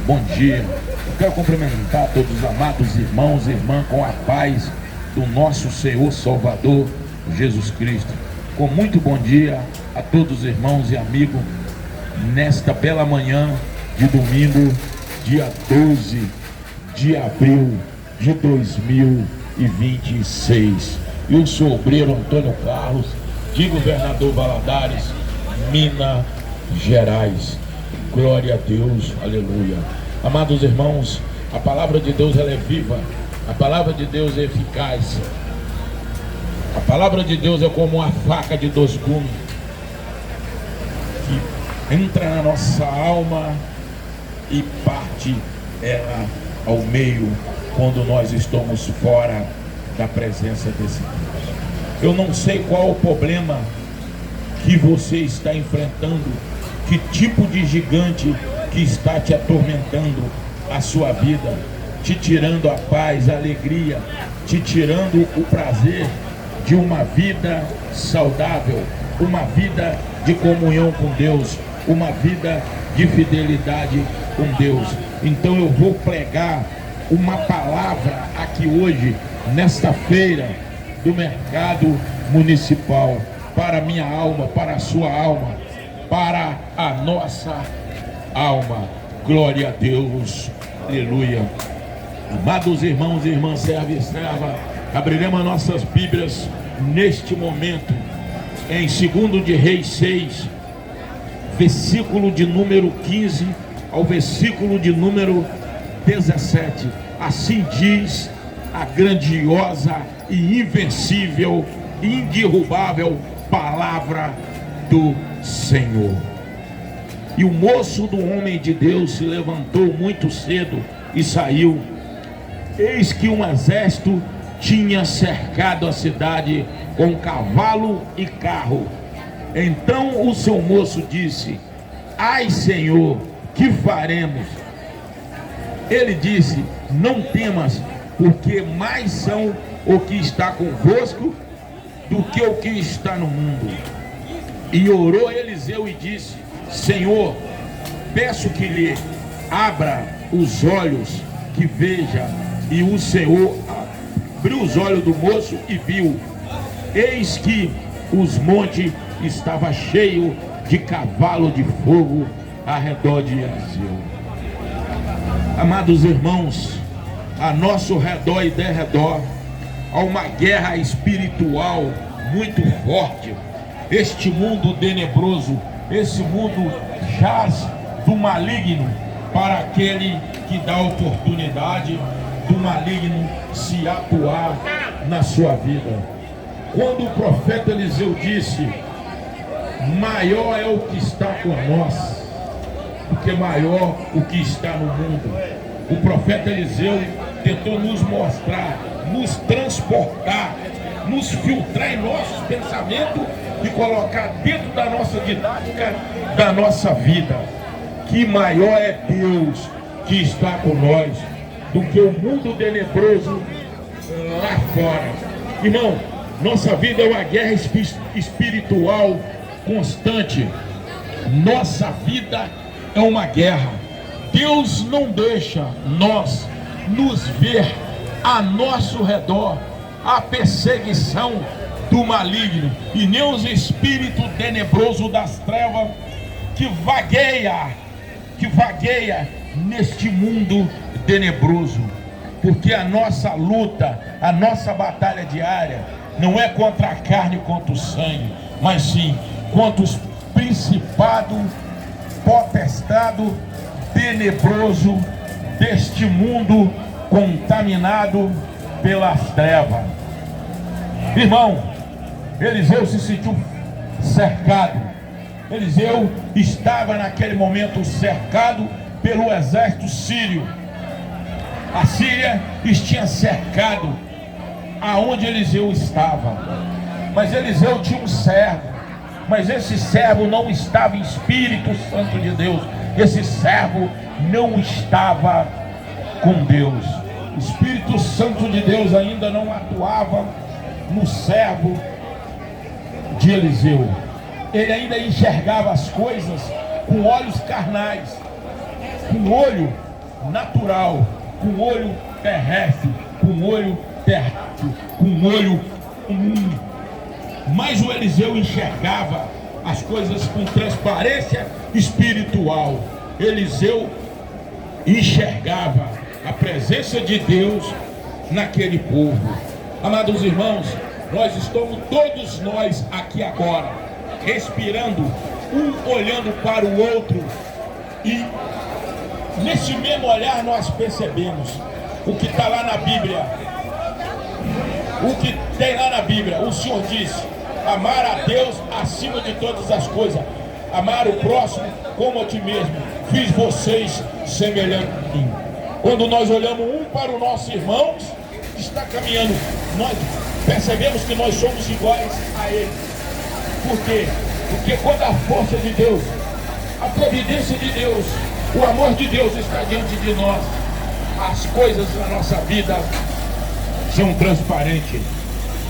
Bom dia. Eu quero cumprimentar todos os amados irmãos e irmãs com a paz do nosso Senhor Salvador Jesus Cristo. Com muito bom dia a todos os irmãos e amigos nesta bela manhã de domingo, dia 12 de abril de 2026. Eu sou o obreiro Antônio Carlos, de Governador Valadares, Minas Gerais. Glória a Deus, aleluia. Amados irmãos, a palavra de Deus ela é viva, a palavra de Deus é eficaz. A palavra de Deus é como uma faca de dois gumes que entra na nossa alma e parte ela ao meio quando nós estamos fora da presença desse Deus. Eu não sei qual o problema que você está enfrentando, que tipo de gigante que está te atormentando a sua vida, te tirando a paz, a alegria, te tirando o prazer de uma vida saudável, uma vida de comunhão com Deus, uma vida de fidelidade com Deus. Então eu vou pregar uma palavra aqui hoje, nesta feira do mercado municipal, para a minha alma, para a sua alma, para a nossa alma. Glória a Deus, aleluia. Amados irmãos e irmãs, servo e serva, abriremos as nossas Bíblias neste momento em 2 de Reis 6, versículo de número 15 ao versículo de número 17. Assim diz a grandiosa e invencível, inderrubável palavra do Senhor. E o moço do homem de Deus se levantou muito cedo e saiu. Eis que um exército tinha cercado a cidade com cavalo e carro. Então o seu moço disse: ai, Senhor, que faremos? Ele disse: não temas, porque mais são o que está convosco do que o que está no mundo. E orou Eliseu e disse: Senhor, peço que lhe abra os olhos, que veja. E o Senhor abriu os olhos do moço e viu. Eis que os montes estavam cheios de cavalo de fogo ao redor de Eliseu. Amados irmãos, a nosso redor e derredor há uma guerra espiritual muito forte. Este mundo tenebroso, esse mundo jaz do maligno para aquele que dá oportunidade do maligno se atuar na sua vida. Quando o profeta Eliseu disse: maior é o que está com nós do que maior o que está no mundo, o profeta Eliseu tentou nos mostrar, nos transportar, nos filtrar em nossos pensamentos e colocar dentro da nossa didática, da nossa vida, que maior é Deus que está com nós do que o mundo tenebroso lá fora. Irmão, nossa vida é uma guerra espiritual constante. Nossa vida é uma guerra. Deus não deixa nós nos ver a nosso redor a perseguição do maligno e nem os espíritos tenebrosos das trevas que vagueia neste mundo tenebroso. Porque a nossa luta, a nossa batalha diária não é contra a carne e contra o sangue, mas sim contra os principados, potestado tenebroso deste mundo contaminado pelas trevas. Irmão, Eliseu se sentiu cercado. Eliseu estava naquele momento cercado pelo exército sírio. A Síria tinha cercado aonde Eliseu estava. Mas Eliseu tinha um servo. Mas esse servo não estava em Espírito Santo de Deus. Esse servo não estava com Deus. O Espírito Santo de Deus ainda não atuava no servo de Eliseu. Ele ainda enxergava as coisas com olhos carnais, com olho natural, com olho terrestre, com olho terráqueo, com olho comum. Mas o Eliseu enxergava as coisas com transparência espiritual. Eliseu enxergava a presença de Deus naquele povo. Amados irmãos, nós estamos todos nós aqui agora, respirando, um olhando para o outro, e nesse mesmo olhar nós percebemos o que está lá na Bíblia. O que tem lá na Bíblia, o Senhor disse: amar a Deus acima de todas as coisas, amar o próximo como a ti mesmo, fiz vocês semelhantes a mim. Quando nós olhamos um para o nosso irmão que está caminhando, nós percebemos que nós somos iguais a ele. Por quê? Porque quando a força de Deus, a providência de Deus, o amor de Deus está diante de nós, as coisas na nossa vida são transparentes.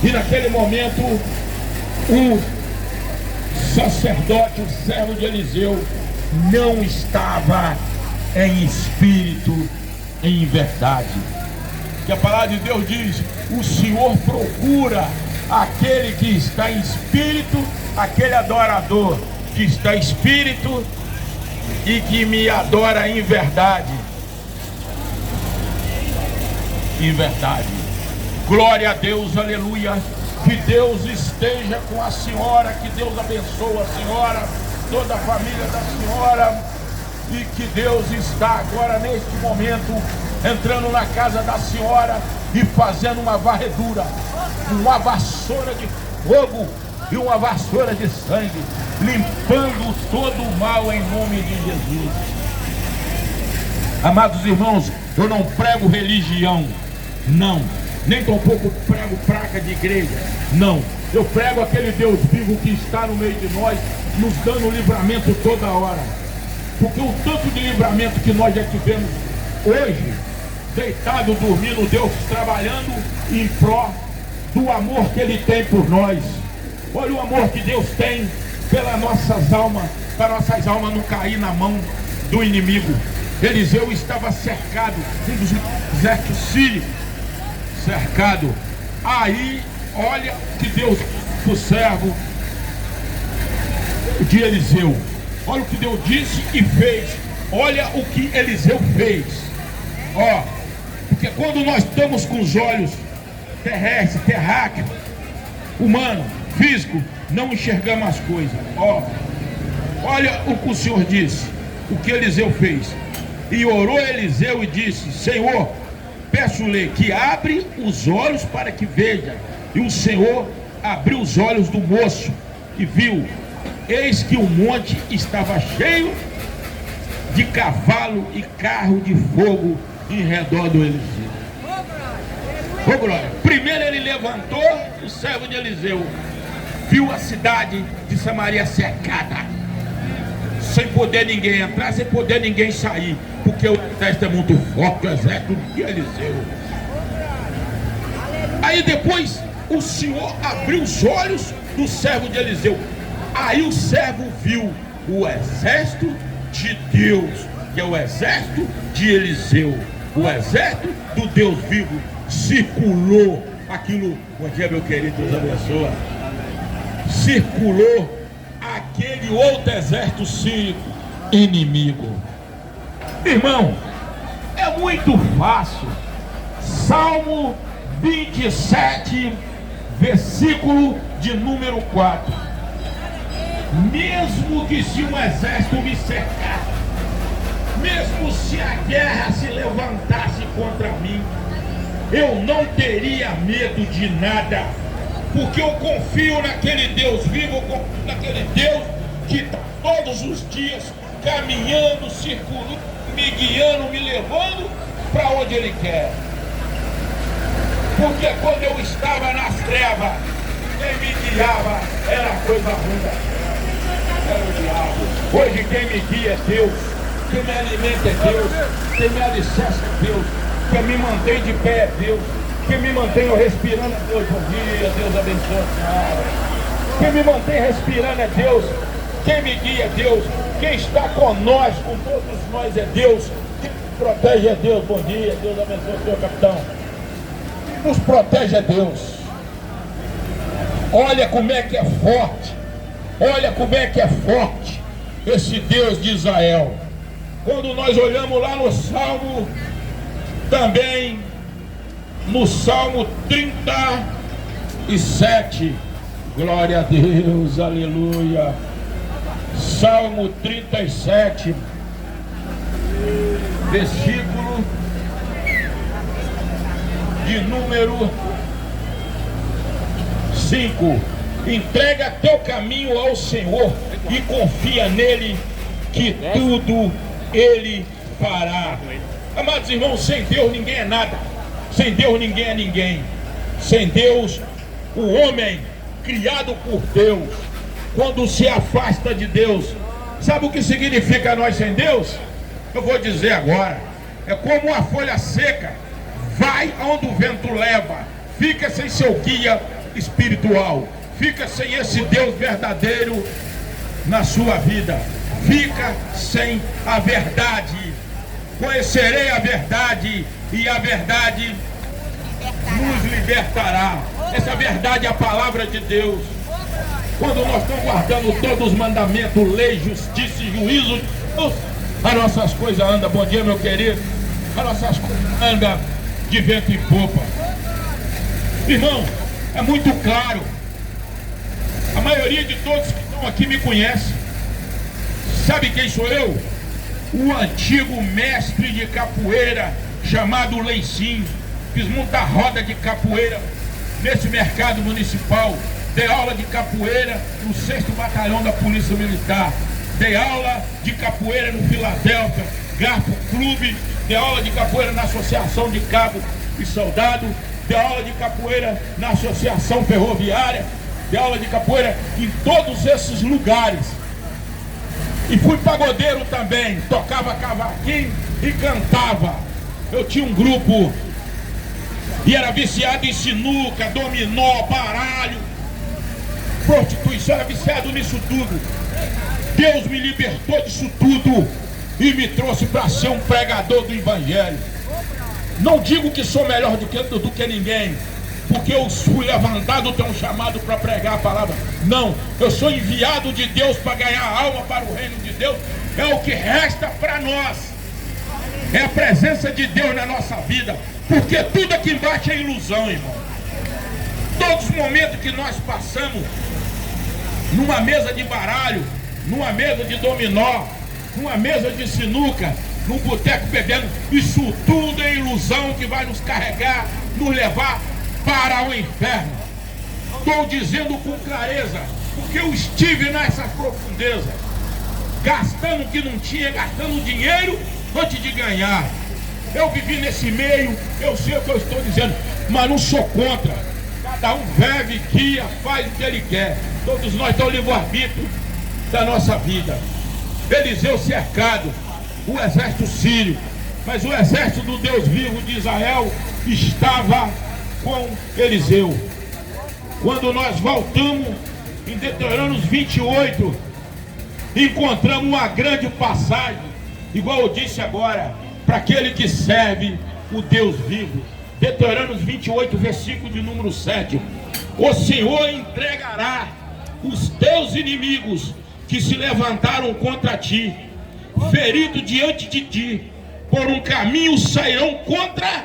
E naquele momento, o sacerdote, o servo de Eliseu, não estava em espírito, em verdade. Que a palavra de Deus diz: o Senhor procura aquele que está em espírito, aquele adorador que está em espírito e que me adora em verdade. Em verdade. Glória a Deus, aleluia. Que Deus esteja com a senhora, que Deus abençoe a senhora, toda a família da senhora, e que Deus está agora neste momento entrando na casa da senhora e fazendo uma varredura, uma vassoura de fogo e uma vassoura de sangue, limpando todo o mal em nome de Jesus. Amados irmãos, eu não prego religião, não, nem tampouco prego praga de igreja, não. Eu prego aquele Deus vivo que está no meio de nós, nos dando livramento toda hora. Porque o tanto de livramento que nós já tivemos hoje, deitado, dormindo, Deus trabalhando em pró do amor que Ele tem por nós. Olha o amor que Deus tem pelas nossas almas, para nossas almas não cair na mão do inimigo. Eliseu estava cercado, um dos exércitos sírios, cercado. Aí, olha que Deus, o servo de Eliseu, olha o que Deus disse e fez. Olha o que Eliseu fez. Ó, porque quando nós estamos com os olhos terrestres, terráqueos, humano, físico, não enxergamos as coisas. Ó, olha o que o Senhor disse, o que Eliseu fez. E orou Eliseu e disse: Senhor, peço-lhe que abre os olhos para que veja. E o Senhor abriu os olhos do moço e viu, eis que o monte estava cheio de cavalo e carro de fogo em redor do Eliseu. Ô glória! Primeiro ele levantou, o servo de Eliseu viu a cidade de Samaria cercada, sem poder ninguém entrar, sem poder ninguém sair, porque o exército é muito forte, o exército de Eliseu. Aí depois o Senhor abriu os olhos do servo de Eliseu. Aí o servo viu o exército de Deus, que é o exército de Eliseu, o exército do Deus vivo, circulou aquilo. Bom dia, meu querido, Deus abençoe. Circulou aquele outro exército sírio inimigo. Irmão, é muito fácil. Salmo 27, versículo de número 4. Mesmo que se um exército me cercasse, mesmo se a guerra se levantasse contra mim, eu não teria medo de nada, porque eu confio naquele Deus vivo, naquele Deus que está todos os dias caminhando, circulando, me guiando, me levando para onde Ele quer. Porque quando eu estava nas trevas, quem me guiava era coisa ruim, era o diabo. Hoje quem me guia é Deus, quem me alimenta é Deus, quem me alicerça é Deus, quem me mantém de pé é Deus, quem me mantém respirando é Deus. Bom dia, Deus abençoe a senhora. Quem me mantém respirando é Deus, quem me guia é Deus, quem está conosco, com todos nós é Deus, quem protege é Deus. Bom dia, Deus abençoe o senhor capitão. Nos protege é Deus. Olha como é que é forte. Olha como é que é forte esse Deus de Israel. Quando nós olhamos lá no Salmo, também no Salmo 37, glória a Deus, aleluia. Salmo 37, versículo de número 5. Entrega teu caminho ao Senhor e confia nele, que tudo ele fará. Amados irmãos, sem Deus ninguém é nada. Sem Deus ninguém é ninguém. Sem Deus, o homem criado por Deus, quando se afasta de Deus, sabe o que significa nós sem Deus? Eu vou dizer agora. É como uma folha seca, vai onde o vento leva, fica sem seu guia espiritual, fica sem esse Deus verdadeiro na sua vida, fica sem a verdade. Conhecerei a verdade e a verdade nos libertará. Essa verdade é a palavra de Deus. Quando nós estamos guardando todos os mandamentos, lei, justiça e juízo, as nossas coisas andam. Bom dia, meu querido. As nossas coisas andam de vento em popa. Irmão, é muito claro. A maioria de todos que estão aqui me conhece. Sabe quem sou eu? O antigo mestre de capoeira chamado Leicinho. Fiz muita roda de capoeira nesse mercado municipal. Dei aula de capoeira no 6º Batalhão da Polícia Militar. Dei aula de capoeira no Filadélfia Garpo Clube. Dei aula de capoeira na Associação de Cabo e Soldado. Dei aula de capoeira na Associação Ferroviária. Dei aula de capoeira em todos esses lugares. E fui pagodeiro também. Tocava cavaquinho e cantava. Eu tinha um grupo e era viciado em sinuca, dominó, baralho, prostituição, era viciado nisso tudo. Deus me libertou disso tudo e me trouxe para ser um pregador do Evangelho. Não digo que sou melhor do que ninguém, porque eu fui levantado, tenho um chamado para pregar a palavra. Não, eu sou enviado de Deus para ganhar alma para o reino de Deus. É o que resta para nós. É a presença de Deus na nossa vida. Porque tudo aqui embaixo é ilusão, irmão. Todos os momentos que nós passamos numa mesa de baralho, numa mesa de dominó, numa mesa de sinuca, num boteco bebendo, isso tudo é ilusão que vai nos carregar, nos levar para o inferno. Estou dizendo com clareza, porque eu estive nessa profundeza, gastando o que não tinha, gastando dinheiro antes de ganhar. Eu vivi nesse meio, eu sei o que eu estou dizendo, mas não sou contra. Cada um vive, guia, faz o que ele quer. Todos nós temos o livre-arbítrio da nossa vida. Eliseu cercado, o exército sírio, mas o exército do Deus vivo de Israel estava com Eliseu. Quando nós voltamos em Deuteronômio 28, encontramos uma grande passagem, igual eu disse agora, para aquele que serve o Deus vivo. Deuteronômio 28, versículo de número 7. O Senhor entregará os teus inimigos que se levantaram contra ti, ferido diante de ti, por um caminho sairão contra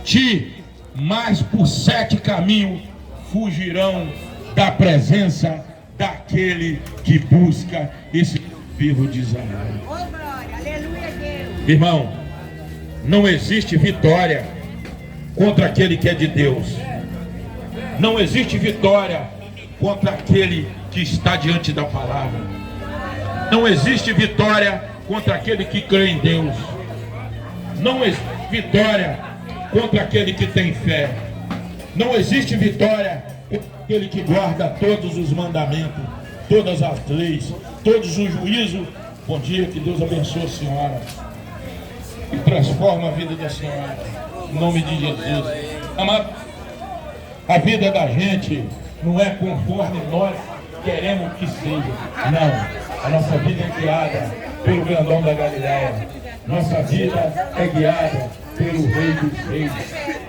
ti, mas por 7 caminhos fugirão da presença daquele que busca esse vivo de Israel. Irmão, não existe vitória contra aquele que é de Deus. Não existe vitória contra aquele que está diante da palavra. Não existe vitória contra aquele que crê em Deus. Não existe vitória contra aquele que tem fé. Não existe vitória contra aquele que guarda todos os mandamentos, todas as leis, todos os juízos. Bom dia, que Deus abençoe a senhora e transforma a vida da senhora, em nome de Jesus. Amado, a vida da gente não é conforme nós queremos que seja. Não, a nossa vida é guiada pelo grandão da Galileia. Nossa vida é guiada pelo Rei dos Reis.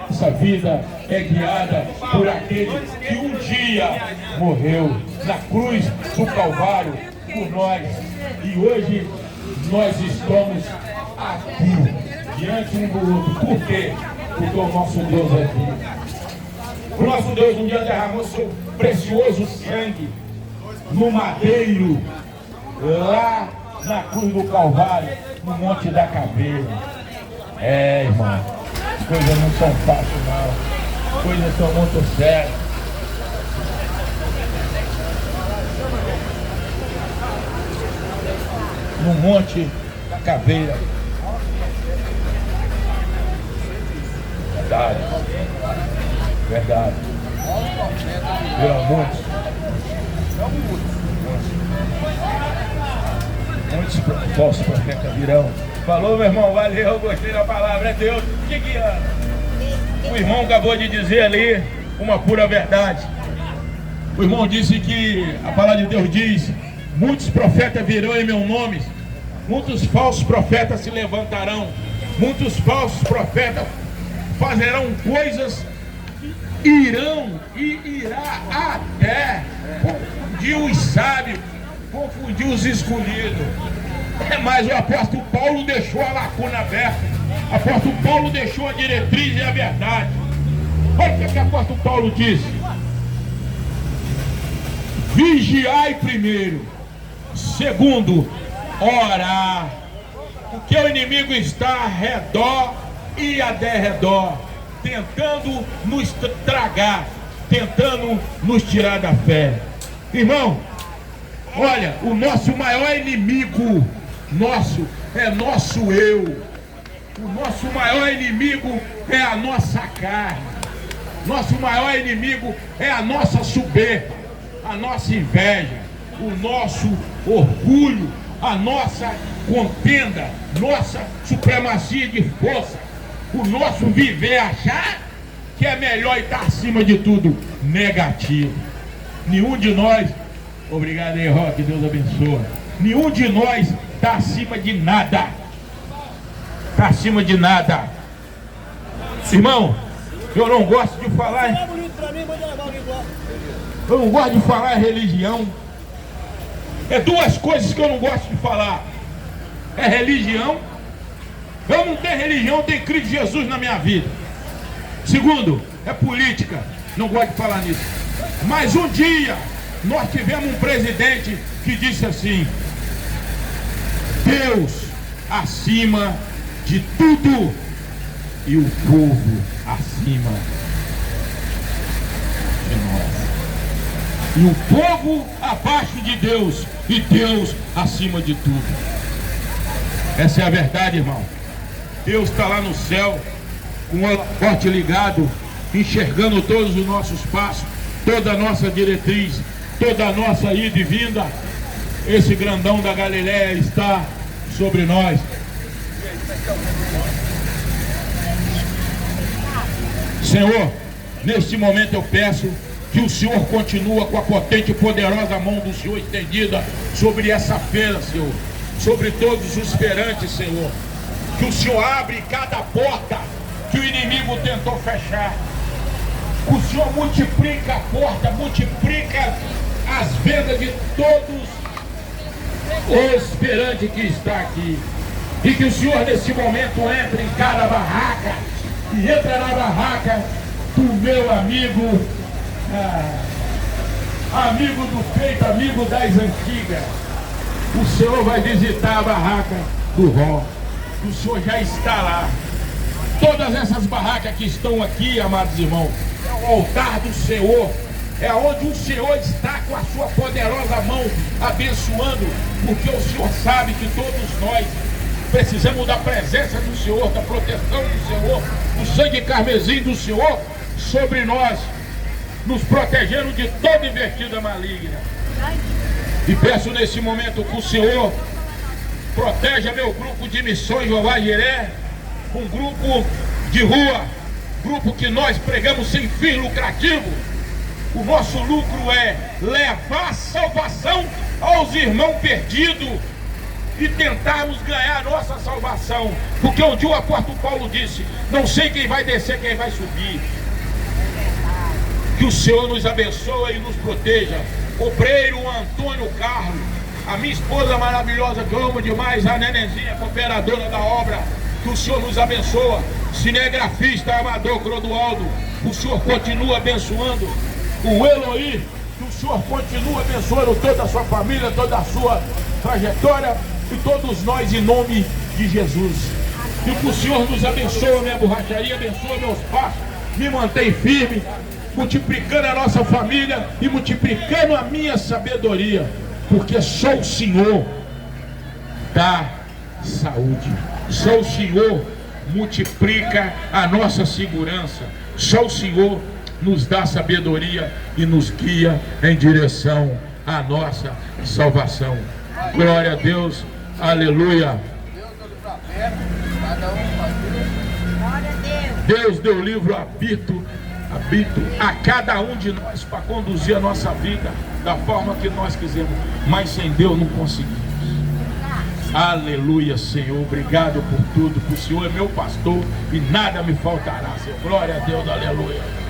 Nossa vida é guiada por aquele que um dia morreu na cruz do Calvário por nós. E hoje nós estamos aqui, diante um do outro. Por quê? Porque o nosso Deus é vivo. O nosso Deus um dia derramou seu precioso sangue no madeiro, lá na cruz do Calvário, no Monte da Caveira. É, irmão, as coisas não são fáceis, não. As coisas são muito sérias. No Monte da Caveira. Verdade. Verdade. Viram muitos. Muitos falsos profetas virão. Falou, meu irmão, valeu, gostei da palavra, é Deus. O que é? O irmão acabou de dizer ali uma pura verdade. O irmão disse que a palavra de Deus diz: muitos profetas virão em meu nome, muitos falsos profetas se levantarão, muitos falsos profetas farão coisas, irão e irá até confundir os sábios, confundir os escolhidos. Mas o apóstolo Paulo deixou a lacuna aberta. O apóstolo Paulo deixou a diretriz e a verdade. Olha o que o apóstolo Paulo disse: vigiai primeiro, segundo, orar, porque o inimigo está ao redor e a derredor, tentando nos tragar, tentando nos tirar da fé. Irmão, olha, o nosso maior inimigo é nosso eu. O nosso maior inimigo é a nossa carne. Nosso maior inimigo é a nossa soberba, a nossa inveja, o nosso orgulho, a nossa contenda, nossa supremacia de força, o nosso viver achar que é melhor e estar acima de tudo. Negativo. Nenhum de nós, obrigado aí, Roque, Deus abençoe. Nenhum de nós está acima de nada. Está acima de nada. Irmão, eu não gosto de falar. Eu não gosto de falar em religião. É duas coisas que eu não gosto de falar. É religião. Eu não tenho religião, eu tenho Cristo Jesus na minha vida. Segundo, é política. Não gosto de falar nisso. Mas um dia nós tivemos um presidente que disse assim: Deus acima de tudo e o povo acima de nós. E o povo abaixo de Deus e Deus acima de tudo. Essa é a verdade, irmão. Deus está lá no céu, com o holofote ligado, enxergando todos os nossos passos, toda a nossa diretriz, toda a nossa ida e vinda. Esse grandão da Galileia está sobre nós. Senhor, neste momento eu peço que o Senhor continue com a potente e poderosa mão do Senhor estendida sobre essa feira, Senhor, sobre todos os feirantes, Senhor. Que o Senhor abre cada porta que o inimigo tentou fechar. Que o Senhor multiplica a porta, multiplica as vendas de todos os feirantes que está aqui. E que o Senhor nesse momento entre em cada barraca e entra na barraca do meu amigo, amigo do peito, amigo das antigas. O Senhor vai visitar a barraca do Ró. O Senhor já está lá. Todas essas barracas que estão aqui, amados irmãos, é o altar do Senhor. É onde o Senhor está com a sua poderosa mão abençoando, porque o Senhor sabe que todos nós precisamos da presença do Senhor, da proteção do Senhor, do sangue carmesim do Senhor sobre nós, nos protegendo de toda investida maligna. E peço nesse momento que o Senhor proteja meu grupo de missões Jeová Jiré, um grupo de rua, grupo que nós pregamos sem fim lucrativo. O nosso lucro é levar salvação aos irmãos perdidos. e tentarmos ganhar a nossa salvação. Porque um dia o apóstolo Paulo disse: não sei quem vai descer, quem vai subir. Que o Senhor nos abençoe e nos proteja. Obreiro Antônio Carlos, a minha esposa maravilhosa que eu amo demais, a Nenenzinha, cooperadora da obra, que o Senhor nos abençoa. Cinegrafista Amador Clodoaldo, o Senhor continua abençoando. O Eloí, que o Senhor continua abençoando toda a sua família, toda a sua trajetória e todos nós, em nome de Jesus. E que o Senhor nos abençoe, minha borracharia, abençoa meus passos, me mantém firme, multiplicando a nossa família e multiplicando a minha sabedoria, porque só o Senhor dá saúde, só o Senhor multiplica a nossa segurança, só o Senhor nos dá sabedoria e nos guia em direção à nossa salvação. Glória a Deus, aleluia. Deus deu livro habito a cada um de nós para conduzir a nossa vida da forma que nós quisermos, mas sem Deus não conseguimos. Aleluia, Senhor, obrigado por tudo, porque o Senhor é meu pastor e nada me faltará, Senhor. Glória a Deus, aleluia.